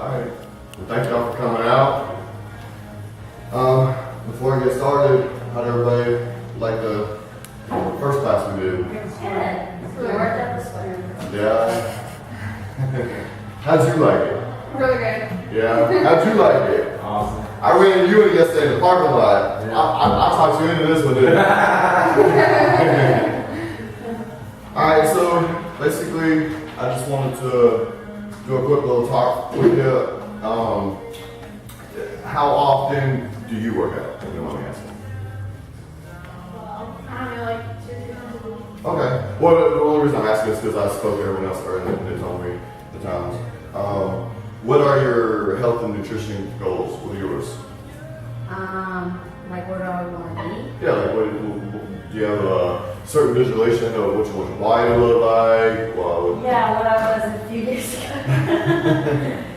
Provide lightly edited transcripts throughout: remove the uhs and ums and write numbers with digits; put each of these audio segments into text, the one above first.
Alright. Well, thank y'all for coming out. Before I get started, how'd everybody like the first class we did? Good. We worked up this way. Yeah. How'd you like it? Really good. Yeah. How'd you like it? Awesome. I ran into you yesterday in the parking lot. Yeah. I talked you into this one, didn't I? Alright, so basically, I just wanted to do a quick little talk with you. How often do you work out? If you want me asking. I don't know, like 2 times a week. Okay. Well, the only reason I'm asking is because I spoke to everyone else earlier and they told me the times. What are your health and nutrition goals? What are yours? Like where do I want to be? Yeah, like do you have a certain visualization of what you want your body to look like? Well, Yeah, what I was a few years ago.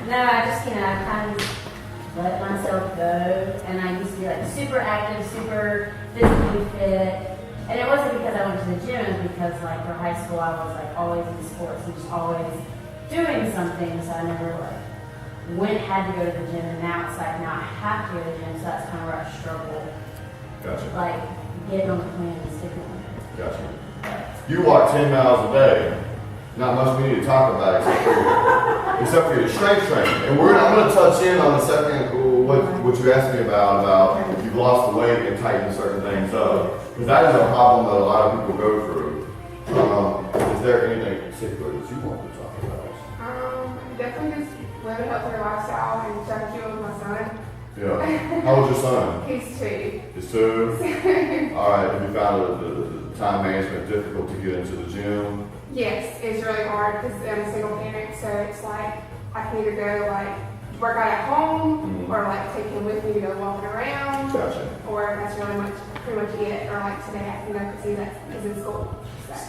No, I just, I kind of let myself go. And I used to be like super active, super physically fit. And it wasn't because I went to the gym, it was because like for high school I was like always in sports and just always doing something. So I never had to go to the gym, and now it's like now I have to go to the gym, so that's kind of where I struggle. Gotcha. Like getting on the plan and sticking with it. Gotcha. You walk 10 miles a day. Not much we need to talk about except for your strength training. And I'm going to touch in on the second what you asked me about if you've lost the weight and tightened certain things up. Because that is a problem that a lot of people go through. Is there anything particular that you want to talk about? Definitely just live a healthier lifestyle and check in with my son. Yeah. How old's your son? He's 2. He's 2? Alright, have you found the time management difficult to get into the gym? Yes, it's really hard because I'm a single parent, so it's like I can either go like work out at home or like take him with me to go walking around. Gotcha. Or that's pretty much it. Or like today, because he's in school.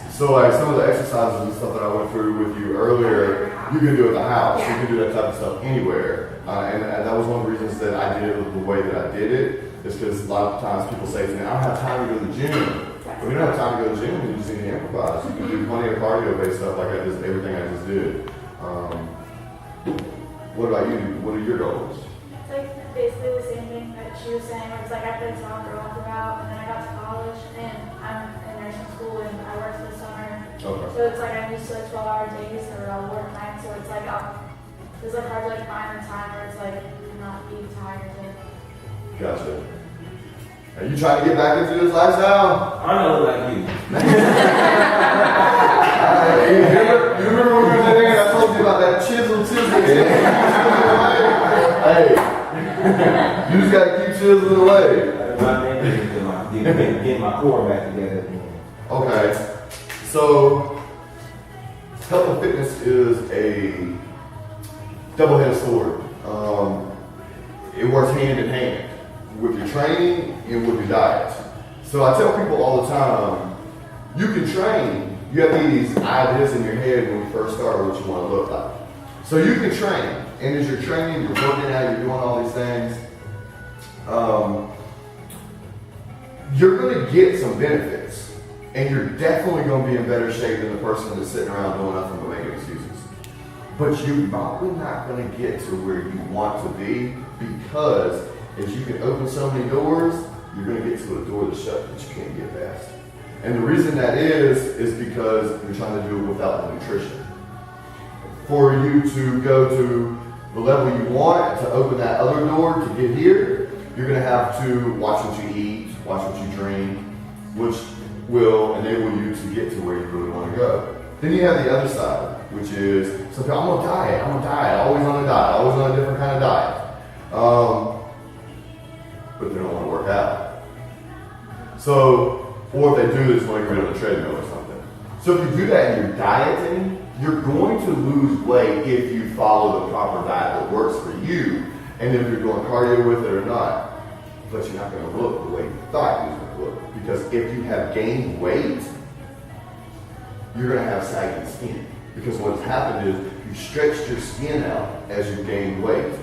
So like some of the exercises and stuff that I went through with you earlier, you can do at the house. Yeah. You can do that type of stuff anywhere. And that was one of the reasons that I did it the way that I did it. Is because a lot of times people say to me, I don't have time to go to the gym. Well, you don't have time to go to the gym, you just need to improvise. You can do plenty of cardio-based stuff like everything I just did. What about you? What are your goals? It's like basically the same thing that she was saying. It's like I played soccer all throughout, and then I got to college, and I'm in nursing school, and I work for the summer. Okay. So it's like I'm used to like 12-hour days, or I'll work nights, so it's like it's like hard to like find the time where it's like not being tired. Gotcha. Are you trying to get back into this lifestyle? I know like you. You remember when we were there and I told you about that chisel? Hey, you just gotta keep chiseling away. My name is get my core back together. Okay, so health and fitness is a double-headed sword. It works hand in hand with your training and with your diet. So I tell people all the time, you can train. You have these ideas in your head when you first start what you want to look like. So you can train, and as you're training, you're working out, you're doing all these things, you're going to get some benefits, and you're definitely going to be in better shape than the person that's sitting around doing nothing but making excuses. But you're probably not going to get to where you want to be, because as you can open so many doors, you're going to get to a door that's shut that you can't get past. And the reason that is because you're trying to do it without the nutrition. For you to go to the level you want, to open that other door to get here, you're going to have to watch what you eat, watch what you drink, which will enable you to get to where you really want to go. Then you have the other side, which is, so I'm on a diet, always on a diet, always on a different kind of diet. But they don't want to work out. So, or if they do, it's going to get on a treadmill or something. So if you do that in your dieting, you're going to lose weight if you follow the proper diet that works for you, and if you're doing cardio with it or not. But you're not going to look the way you thought you was going to look. Because if you have gained weight, you're going to have sagging skin. Because what's happened is you stretched your skin out as you gained weight.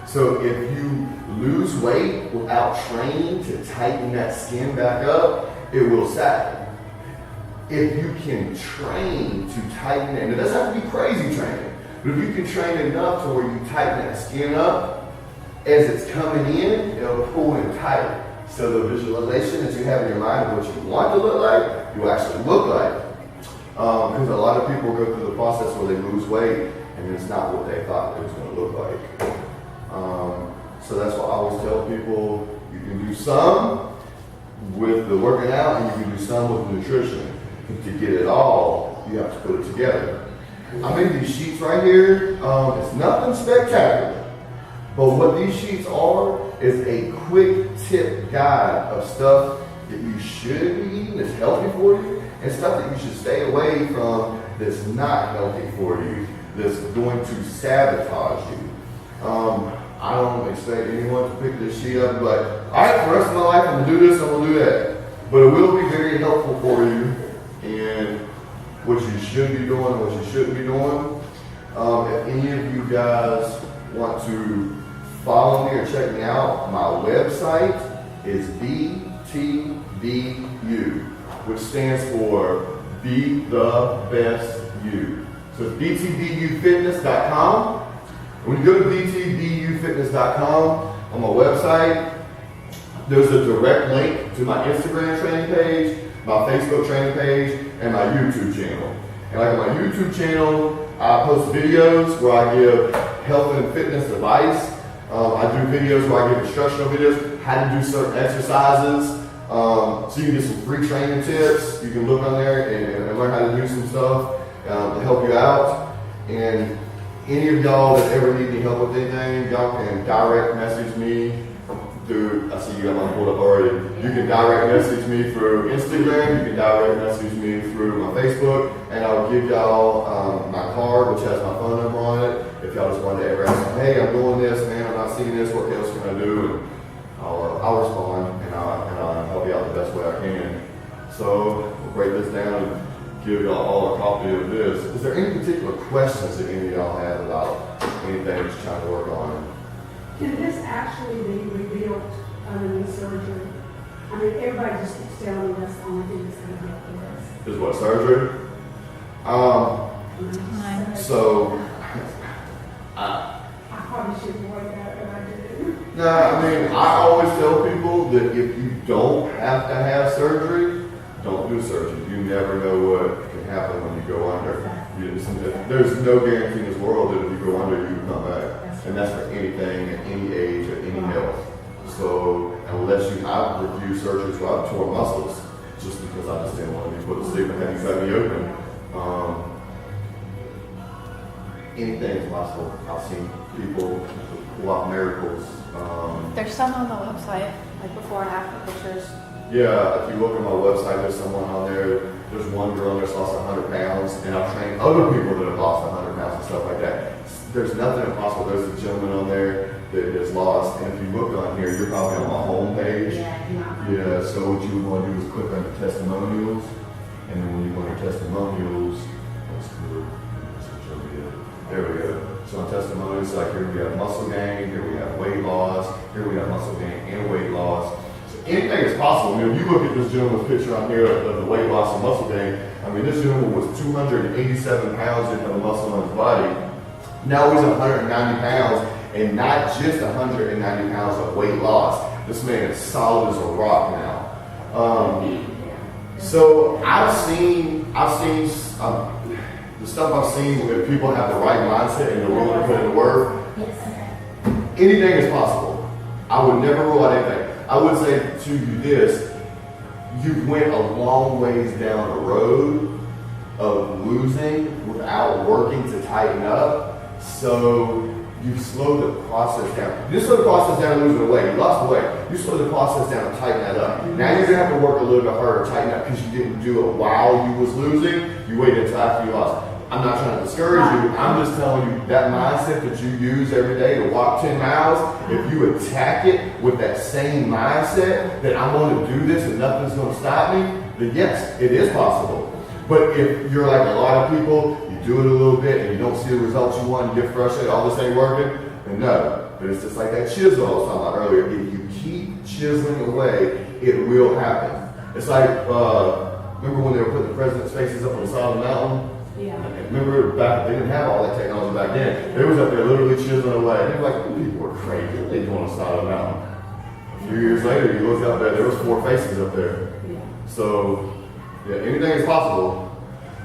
So if you lose weight without training to tighten that skin back up, it will sag. If you can train to tighten it, and it doesn't have to be crazy training, But if you can train enough to where you tighten that skin up, as it's coming in, it'll pull in tight. So the visualization that you have in your mind of what you want to look like, you actually look like. Because a lot of people go through the process where they lose weight and it's not what they thought it was going to look like. So that's why I always tell people, you can do some with the working out and you can do some with nutrition. To get it all, you have to put it together. I made these sheets right here. It's nothing spectacular. But what these sheets are is a quick tip guide of stuff that you should be eating that's healthy for you and stuff that you should stay away from that's not healthy for you, that's going to sabotage you. I don't expect anyone to pick this sheet up, but all right, for the rest of my life, I'm gonna do this, I'm gonna do that. But it will be very helpful for you in what you should be doing and what you shouldn't be doing. If any of you guys want to follow me or check me out, my website is BTBU, which stands for Be the Best You. So it's btbufitness.com. When you go to btbufitness.com on my website, there's a direct link to my Instagram training page, my Facebook training page, and my YouTube channel. And like on my YouTube channel, I post videos where I give health and fitness advice. I do videos where I give instructional videos, how to do certain exercises. So you can get some free training tips. You can look on there and learn how to do some stuff to help you out. And any of y'all that ever need any help with anything, y'all can direct message me through, I see you got my pulled up already. You can direct message me through Instagram, you can direct message me through my Facebook, and I'll give y'all my card, which has my phone number on it. If y'all just wanted to ever ask me, hey, I'm doing this, man, I'm not seeing this, what else can I do? And I'll respond, and I'll help you out the best way I can. So we'll break this down and give y'all all a copy of this. Is there any particular questions that any of y'all have about anything that you're trying to work on? Can this actually be rebuilt under the surgery? I mean, everybody just keeps telling me that's the only thing that's going to help with this. Is what, surgery? So, I probably should avoid that, but I do. no, I mean, I always tell people that if you don't have to have surgery, don't do surgery. You never know what can happen when you go under. There's no guarantee in this world that if you go under, you can come back. And that's for anything at any age or any health. So unless I've refused surgeries where I've torn muscles just because I just didn't want to be put to sleep and have you cut me open. Anything is possible. I've seen people pull off miracles. There's some on the website, like before and after pictures. Yeah, if you look at my website, there's someone on there. There's one girl that's lost 100 pounds, and I've trained other people that have lost 100 pounds and stuff like that. There's nothing impossible. There's a gentleman on there that is lost, and if you look on here, you're probably on my home page. Yeah, so what you want to do is click on the testimonials, and then when you go to testimonials, that's good. There we go. So on testimonials, like here we have muscle gain, here we have weight loss, here we have muscle gain and weight loss. So anything is possible. I mean, if you look at this gentleman's picture on here of the weight loss and muscle gain, I mean, this gentleman was 287 pounds in the muscle on his body. Now he's 190 pounds, and not just 190 pounds of weight loss. This man is solid as a rock now. So I've seen the stuff I've seen where people have the right mindset and they're willing to put in the work. Anything is possible. I would never rule out anything. I would say to you this: you went a long ways down the road of losing without working to tighten up. So you slowed the process down. You slowed the process down losing the weight. You lost the weight. You slowed the process down to tighten that up. Now you're gonna have to work a little bit harder to tighten up because you didn't do it while you was losing. You waited until after you lost. I'm not trying to discourage you. I'm just telling you that mindset that you use every day to walk 10 miles, if you attack it with that same mindset that I'm going to do this and nothing's going to stop me, then yes, it is possible. But if you're like a lot of people, you do it a little bit and you don't see the results you want, you get frustrated, all this ain't working, then no. But it's just like that chisel I was talking about earlier. If you keep chiseling away, it will happen. It's like, remember when they were putting the president's faces up on the side of the mountain? Yeah. Remember back, they didn't have all that technology back then. They was up there literally chiseling away. They were like, "These people are crazy. What are they doing on the side of the mountain?" A few years later, you look up there was 4 faces up there. So, yeah, anything is possible.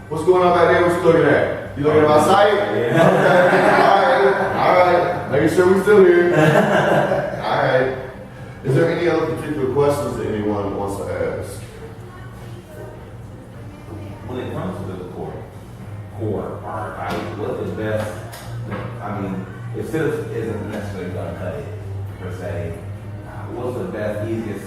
What's going on back there? What you looking at? You looking at my site? Yeah. All right. Making sure we're still here. All right. Is there any other particular questions that anyone wants to ask? When it comes to the core art, what's the best? I mean, if Sips isn't necessarily gonna cut it per se, what's the best, easiest?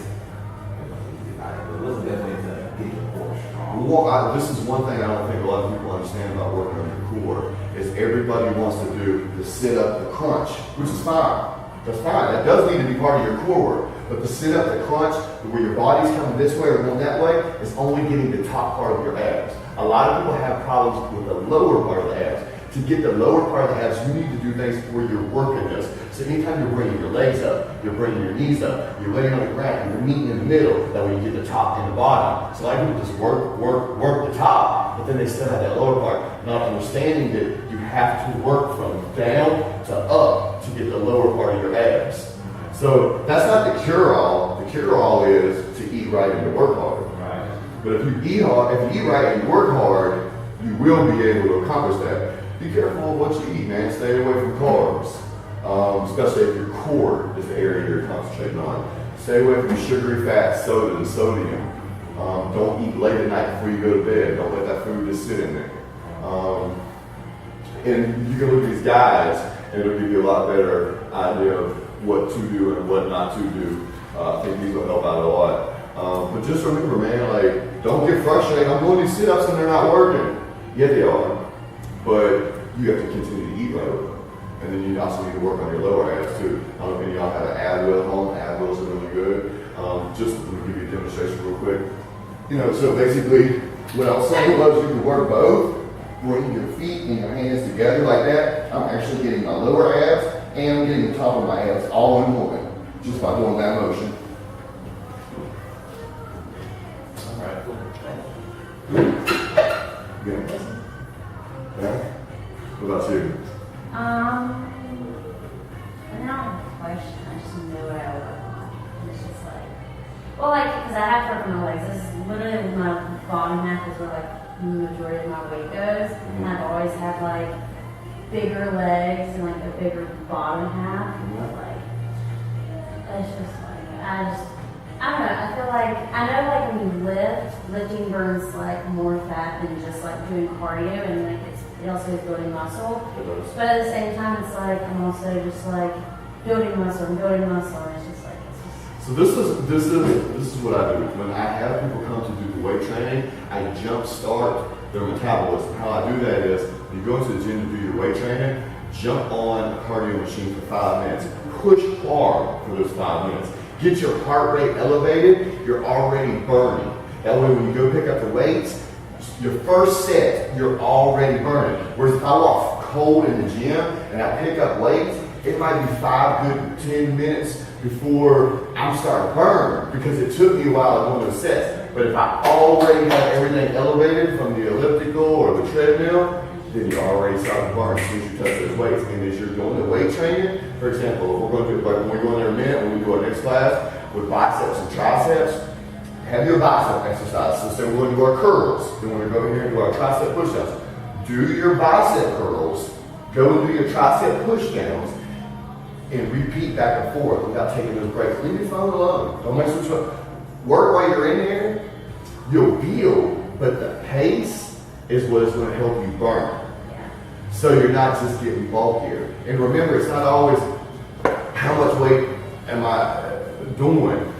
What's the best way to get your core strong? Well, this is one thing I don't think a lot of people understand about working on your core is everybody wants to do the sit up, the crunch, which is fine. That's fine. That does need to be part of your core work. But the sit up, the crunch, where your body's coming this way or going that way, is only getting the top part of your abs. A lot of people have problems with the lower part of the abs. To get the lower part of the abs, you need to do things where you're working this. So anytime you're bringing your legs up, you're bringing your knees up, you're laying on the ground, you're meeting in the middle, that way you get the top and the bottom. So a lot of people just work the top, but then they still have that lower part, not understanding that you have to work from down to up to get the lower part of your abs. So that's not the cure-all. The cure-all is to eat right and to work hard. Right. But if you eat right and you work hard, you will be able to accomplish that. Be careful of what you eat, man. Stay away from carbs, especially if your core is the area you're concentrating on. Stay away from sugary fats, soda, and sodium. Don't eat late at night before you go to bed. Don't let that food just sit in there. And you can look at these guys, and it'll give you a lot better idea of what to do and what not to do. I think these will help out a lot. But just remember, man, like, don't get frustrated. I'm doing these sit-ups and they're not working. Yeah, they are. But you have to continue to eat right with them. And then you also need to work on your lower abs too. I don't know if any of y'all have an ab wheel at home. Ab wheels are really good. Just let me give you a demonstration real quick. You know, so basically, what I was saying was you can work both. Bring your feet and your hands together like that. I'm actually getting my lower abs and I'm getting the top of my abs all in one, just by doing that motion. All right. Good. Yeah. What about you? I don't have a question. I just know what I work on. And it's just like, well, like, because I have to work on my legs. This is literally my bottom half is where like the majority of my weight goes. And I've always had like bigger legs and like a bigger bottom half. But like, it's just like, I don't know. I feel like, I know like when you lifting burns like more fat than just like doing cardio, and like it also is building muscle. But at the same time, it's like I'm also just like building muscle and building muscle, and it's just like So this is what I do. When I have people come to do the weight training, I jumpstart their metabolism. How I do that is you go to the gym to do your weight training, jump on a cardio machine for 5 minutes, push hard for those 5 minutes. Get your heart rate elevated, you're already burning. That way when you go pick up the weights, your first set, you're already burning. Whereas if I walk cold in the gym and I pick up weights, it might be 5 good 10 minutes before I'm starting to burn because it took me a while to do those sets. But if I already have everything elevated from the elliptical or the treadmill, then you already start to burn as soon as you touch those weights. And as you're doing the weight training, for example, if we're going to do, like when we go in there in a minute, when we do our next class with biceps and triceps, have your bicep exercise. So say we're going to do our curls. Then we're going to go in here and do our tricep push-ups. Do your bicep curls, go and do your tricep push-downs, and repeat back and forth without taking those breaks. Leave your phone alone. Don't mess with your work while you're in there. You'll feel, but the pace is what is going to help you burn. So you're not just getting bulkier. And remember, it's not always how much weight am I doing.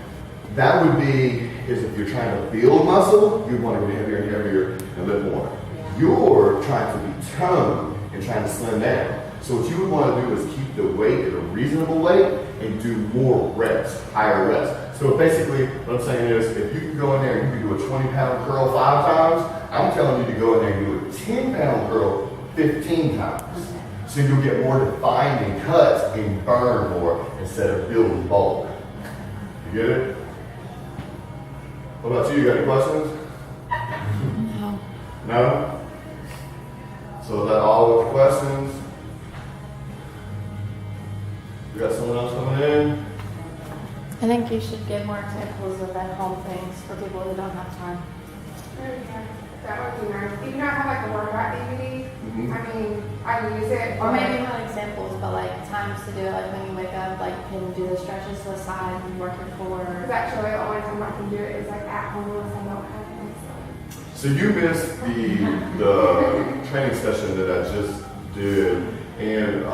That would be is if you're trying to build muscle, you want to get heavier and heavier and lift more. You're trying to be toned and trying to slim down. So what you would want to do is keep the weight at a reasonable weight and do more reps, higher reps. So basically what I'm saying is if you can go in there and you can do a 20-pound curl 5 times, I'm telling you to go in there and do a 10-pound curl 15 times. So you'll get more defined and cuts and burn more instead of building bulk. You get it? What about you? You got any questions? No. No? So is that all with the questions? We got someone else coming in? I think you should give more examples of at-home things for people who don't have time. That would be nice. Even though I have like a workout DVD, I mean, I use it. Or maybe not examples, but like times to do it, like when you wake up, like you can do the stretches to the side and work your core. Because actually the only time I can do it is like at home unless I don't have it. So you missed the training session that I just did, and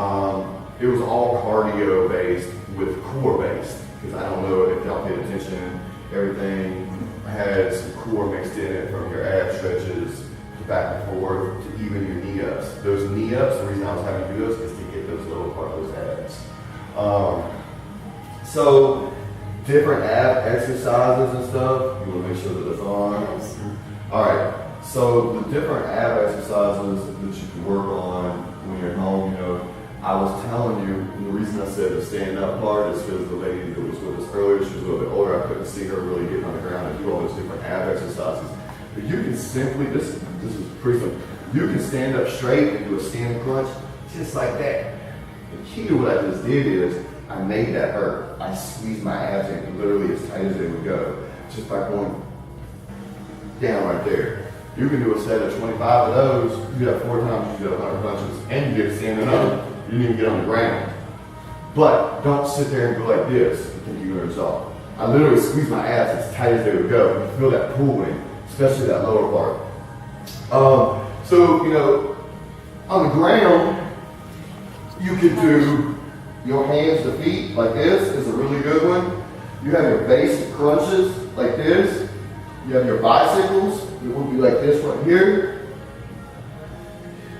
it was all cardio based with core based. Because I don't know if y'all paid attention, everything had some core mixed in it, from your ab stretches to back and forth to even your knee ups. Those knee ups, the reason I was having you do those is to get those lower part of those abs. So different ab exercises and stuff. You want to make sure that it's on. Yes. All right. So the different ab exercises that you can work on when you're at home, you know, I was telling you, the reason I said the stand up part is because the lady that was with us earlier, she was a little bit older. I couldn't see her really getting on the ground and do all those different ab exercises. But you can simply, this is pretty simple. You can stand up straight and do a stand crunch just like that. The key to what I just did is I made that hurt. I squeezed my abs in literally as tight as they would go, just by going down right there. You can do a set of 25 of those. You do that 4 times, you do 100 punches, and you get standing up. You didn't even get on the ground. But don't sit there and go like this and think you're gonna resolve. I literally squeeze my abs as tight as they would go. You feel that pulling, especially that lower part. So, you know, on the ground, you could do your hands to feet like this is a really good one. You have your basic crunches like this. You have your bicycles. It would be like this right here.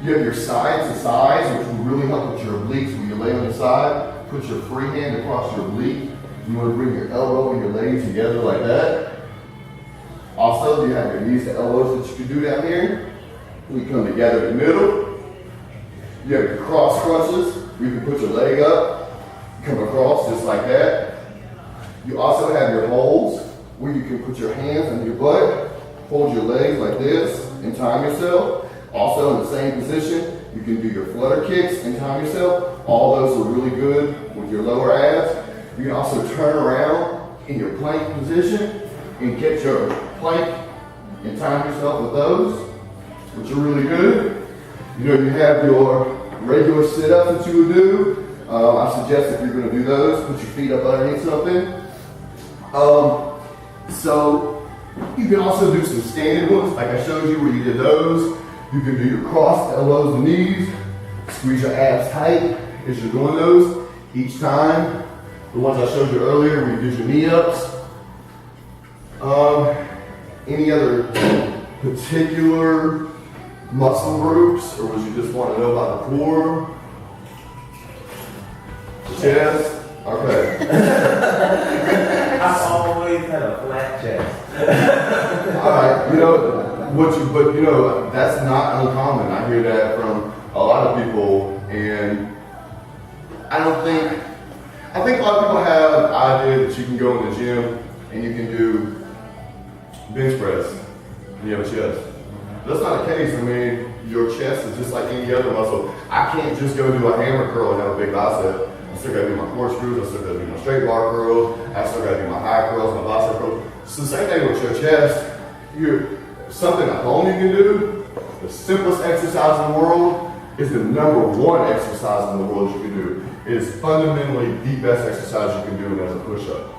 You have your sides to sides, which will really help with your obliques when you lay on the side. Put your free hand across your oblique. You want to bring your elbow and your legs together like that. Also, you have your knees to elbows that you can do down here. We come together in the middle. You have your cross crunches. You can put your leg up, come across just like that. You also have your holds, where you can put your hands on your butt, hold your legs like this, and time yourself. Also in the same position, you can do your flutter kicks and time yourself. All those are really good with your lower abs. You can also turn around in your plank position and get your plank and time yourself with those, which are really good. You know, you have your regular sit-ups that you would do. I suggest if you're going to do those, put your feet up underneath something. So you can also do some standing ones, like I showed you where you did those. You can do your crossed elbows and knees. Squeeze your abs tight as you're doing those. Each time, the ones I showed you earlier, where you did your knee ups. Any other particular muscle groups, or would you just want to know about the core? Chest? Okay. I've always had a flat chest. Alright, you know, but you know, that's not uncommon. I hear that from a lot of people, and I think a lot of people have the idea that you can go in the gym and you can do bench press and you have a chest. That's not the case. I mean, your chest is just like any other muscle. I can't just go do a hammer curl and have a big bicep. I still gotta do my corkscrews, I still gotta do my straight bar curls, I still gotta do my high curls, my bicep curls. So the same thing with your chest. Something at home you can do, the simplest exercise in the world is the #1 exercise in the world you can do. It is fundamentally the best exercise you can do, and that's a push-up.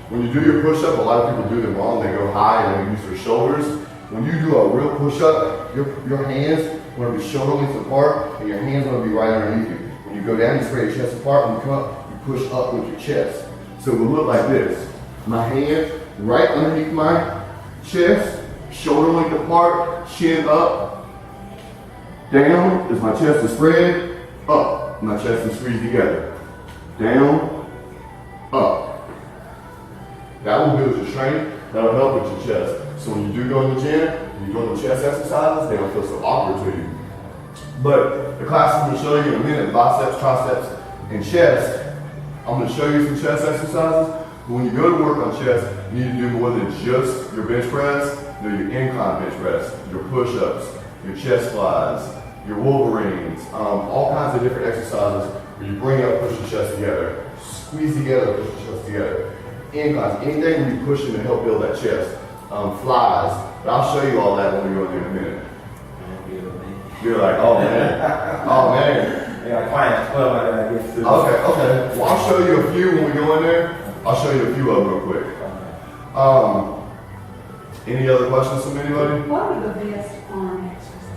When you do your push-up, a lot of people do them wrong. They go high and they use their shoulders. When you do a real push-up, your hands want to be shoulder length apart, and your hands want to be right underneath you. When you go down, you spread your chest apart. When you come up, you push up with your chest. So it will look like this. My hands right underneath my chest, shoulder length apart, chin up. Down as my chest is spread, up, my chest is squeezed together. Down, up. That will build your strength, that'll help with your chest. So when you do go in the gym, and you go in the chest exercises, they don't feel so awkward to you. But the class I'm going to show you in a minute, biceps, triceps, and chest, I'm going to show you some chest exercises. But when you go to work on chest, you need to do more than just your bench press. You know, your incline bench press, your push-ups, your chest flies, your Wolverines, all kinds of different exercises where you bring up, push your chest together, squeeze together, push your chest together. Inclines, anything where you push in to help build that chest. Flies, but I'll show you all that when we go in there in a minute. You're like, oh man, oh man. Yeah, clients 12 I guess too. Okay. Well, I'll show you a few when we go in there. I'll show you a few of them real quick. Any other questions from anybody? What are the best arm exercises?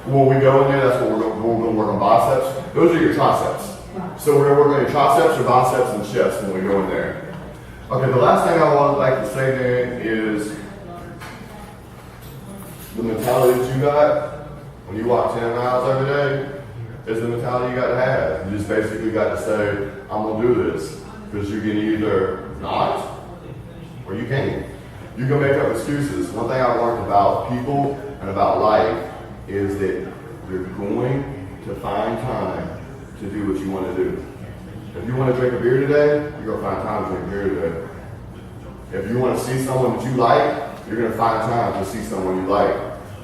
When we go in there, that's what we're going to work on biceps. Those are your triceps. Right. So we're going to work on your triceps, your biceps, and chest when we go in there. Okay, the last thing I would like to say then is the mentality that you got when you walk 10 miles every day is the mentality you got to have. You just basically got to say, I'm going to do this. Because you can either not or you can't. You can make up excuses. One thing I've learned about people and about life is that you're going to find time to do what you want to do. If you want to drink a beer today, you're going to find time to drink a beer today. If you want to see someone that you like, you're going to find time to see someone you like.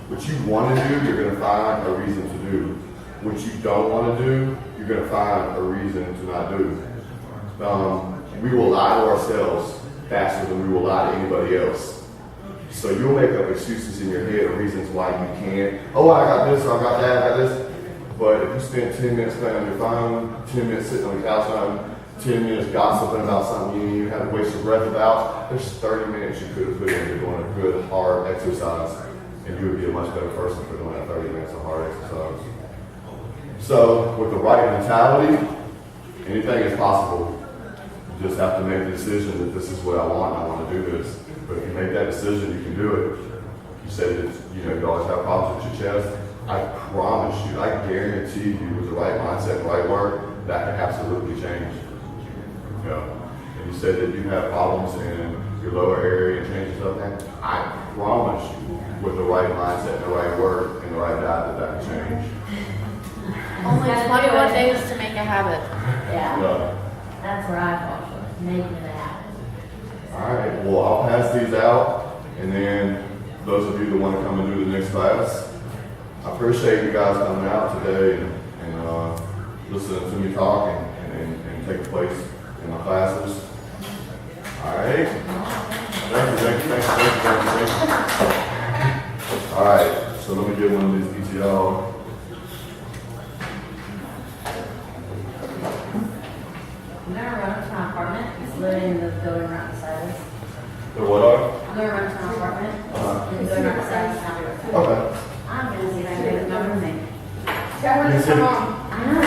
What you want to do, you're going to find a reason to do. What you don't want to do, you're going to find a reason to not do. We will lie to ourselves faster than we will lie to anybody else. So you'll make up excuses in your head of reasons why you can't. Oh, I got this, or I got that, I got this. But if you spend 10 minutes playing on your phone, 10 minutes sitting on the couch, 10 minutes gossiping about something you didn't have to waste your breath about, there's 30 minutes you could have put into doing a good, hard exercise, and you would be a much better person for doing that 30 minutes of hard exercise. So, with the right mentality, anything is possible. You just have to make the decision that this is what I want to do this. But if you make that decision, you can do it. You say that, you always have problems with your chest. I promise you, I guarantee you, with the right mindset and right work, that can absolutely change. And you said that you have problems in your lower area and changes up there. I promise you, with the right mindset and the right work and the right diet, that can change. Only 21 days to make a habit. Yeah. That's where I fall short, making it happen. All right, well, I'll pass these out, and then those of you that want to come and do the next class, I appreciate you guys coming out today and listening to me talk and take place in my classes. All right. Thank you. All right, so let me get one of these PTO. I'm gonna run to my apartment. It's literally in the building right beside us. The what are? I'm gonna run to my apartment. In the building right beside us. Okay. I'm gonna see if I can get a number name. That one is come on. I know.